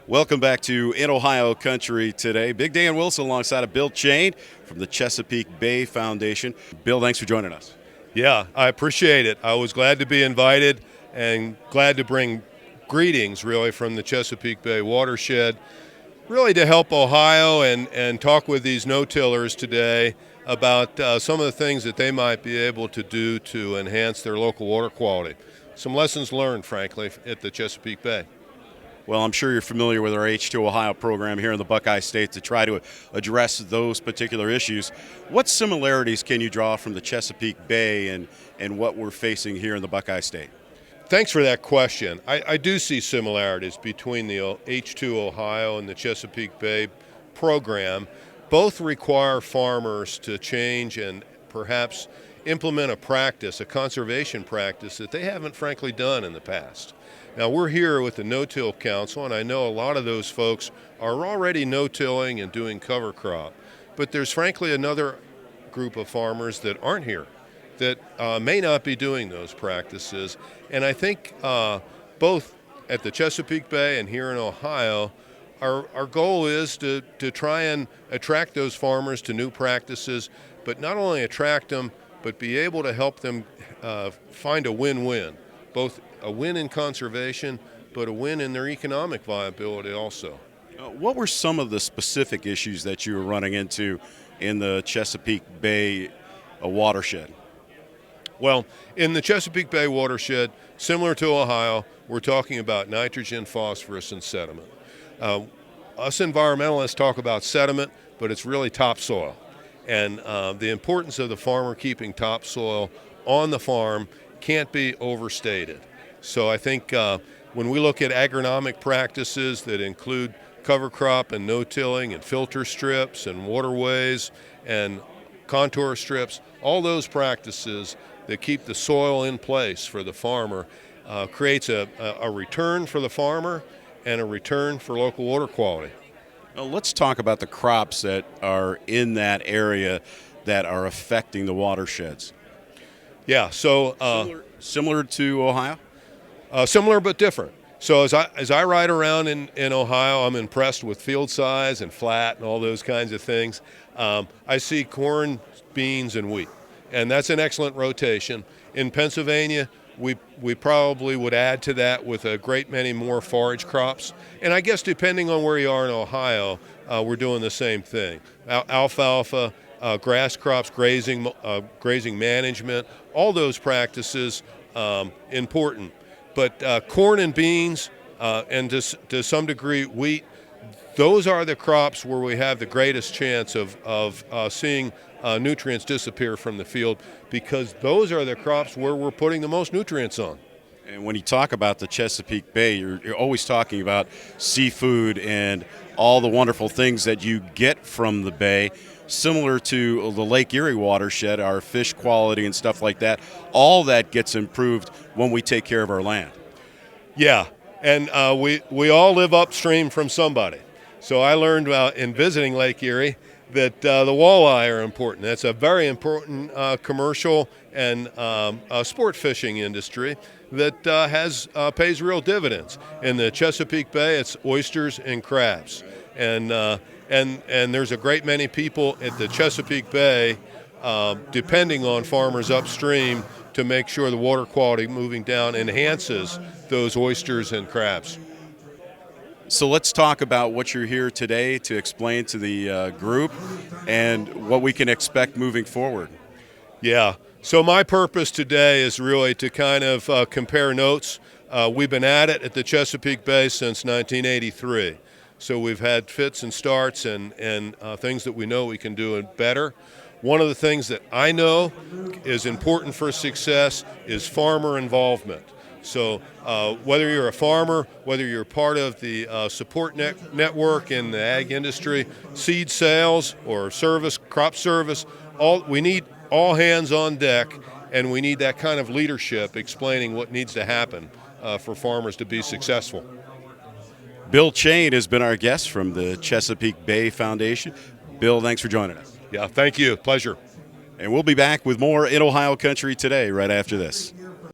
Welcome back to In Ohio Country today. Big Dan Wilson alongside of Bill Chain from the Chesapeake Bay Foundation. Bill, thanks for joining us. Yeah, I appreciate it. I was glad to be invited and glad to bring greetings, really, from the Chesapeake Bay Watershed, really to help Ohio and talk with these no-tillers today about some of the things that they might be able to do to enhance their local water quality. Some lessons learned, frankly, at the Chesapeake Bay. Well, I'm sure you're familiar with our H2 Ohio program here in the Buckeye State to try to address those particular issues. What similarities can you draw from the Chesapeake Bay and what we're facing here in the Buckeye State? Thanks for that question. I do see similarities between the H2 Ohio and the Chesapeake Bay program. Both require farmers to change and perhaps implement a practice, a conservation practice that they haven't frankly done in the past. Now, we're here with the No-Till Council, and I know a lot of those folks are already no-tilling and doing cover crop. But there's frankly another group of farmers that aren't here that may not be doing those practices. And I think both at the Chesapeake Bay and here in Ohio, our goal is to try and attract those farmers to new practices, but not only attract them, but be able to help them find a win-win, both a win in conservation, but a win in their economic viability also. What were some of the specific issues that you were running into in the Chesapeake Bay watershed? Well, in the Chesapeake Bay watershed, similar to Ohio, we're talking about nitrogen, phosphorus, and sediment. Us environmentalists talk about sediment, but it's really topsoil. And the importance of the farmer keeping topsoil on the farm can't be overstated. So I think when we look at agronomic practices that include cover crop and no-tilling and filter strips and waterways and contour strips, all those practices that keep the soil in place for the farmer creates a return for the farmer and a return for local water quality. Now, let's talk about the crops that are in that area that are affecting the watersheds. Yeah, so similar to Ohio? Similar but different. So as I ride around in Ohio, I'm impressed with field size and flat and all those kinds of things. I see corn, beans, and wheat, and that's an excellent rotation. In Pennsylvania, we probably would add to that with a great many more forage crops. And I guess depending on where you are in Ohio, we're doing the same thing. Alfalfa, grass crops, grazing management, all those practices important. But corn and beans, and to some degree wheat, those are the crops where we have the greatest chance of seeing nutrients disappear from the field, because those are the crops where we're putting the most nutrients on. And when you talk about the Chesapeake Bay, you're always talking about seafood and all the wonderful things that you get from the bay. Similar to the Lake Erie watershed, our fish quality and stuff like that, all that gets improved when we take care of our land. Yeah, and we all live upstream from somebody. So I learned in visiting Lake Erie that the walleye are important. That's a very important commercial and sport fishing industry that pays real dividends. In the Chesapeake Bay, it's oysters and crabs. And there's a great many people at the Chesapeake Bay depending on farmers upstream to make sure the water quality moving down enhances those oysters and crabs. So let's talk about what you're here today to explain to the group and what we can expect moving forward. Yeah, so my purpose today is really to kind of compare notes. We've been at it at the Chesapeake Bay since 1983. So we've had fits and starts and things that we know we can do better. One of the things that I know is important for success is farmer involvement. So whether you're a farmer, whether you're part of the support network in the ag industry, seed sales or service, crop service, we need all hands on deck, and we need that kind of leadership explaining what needs to happen for farmers to be successful. Bill Chain has been our guest from the Chesapeake Bay Foundation. Bill, thanks for joining us. Yeah, thank you. Pleasure. And we'll be back with more In Ohio Country today right after this.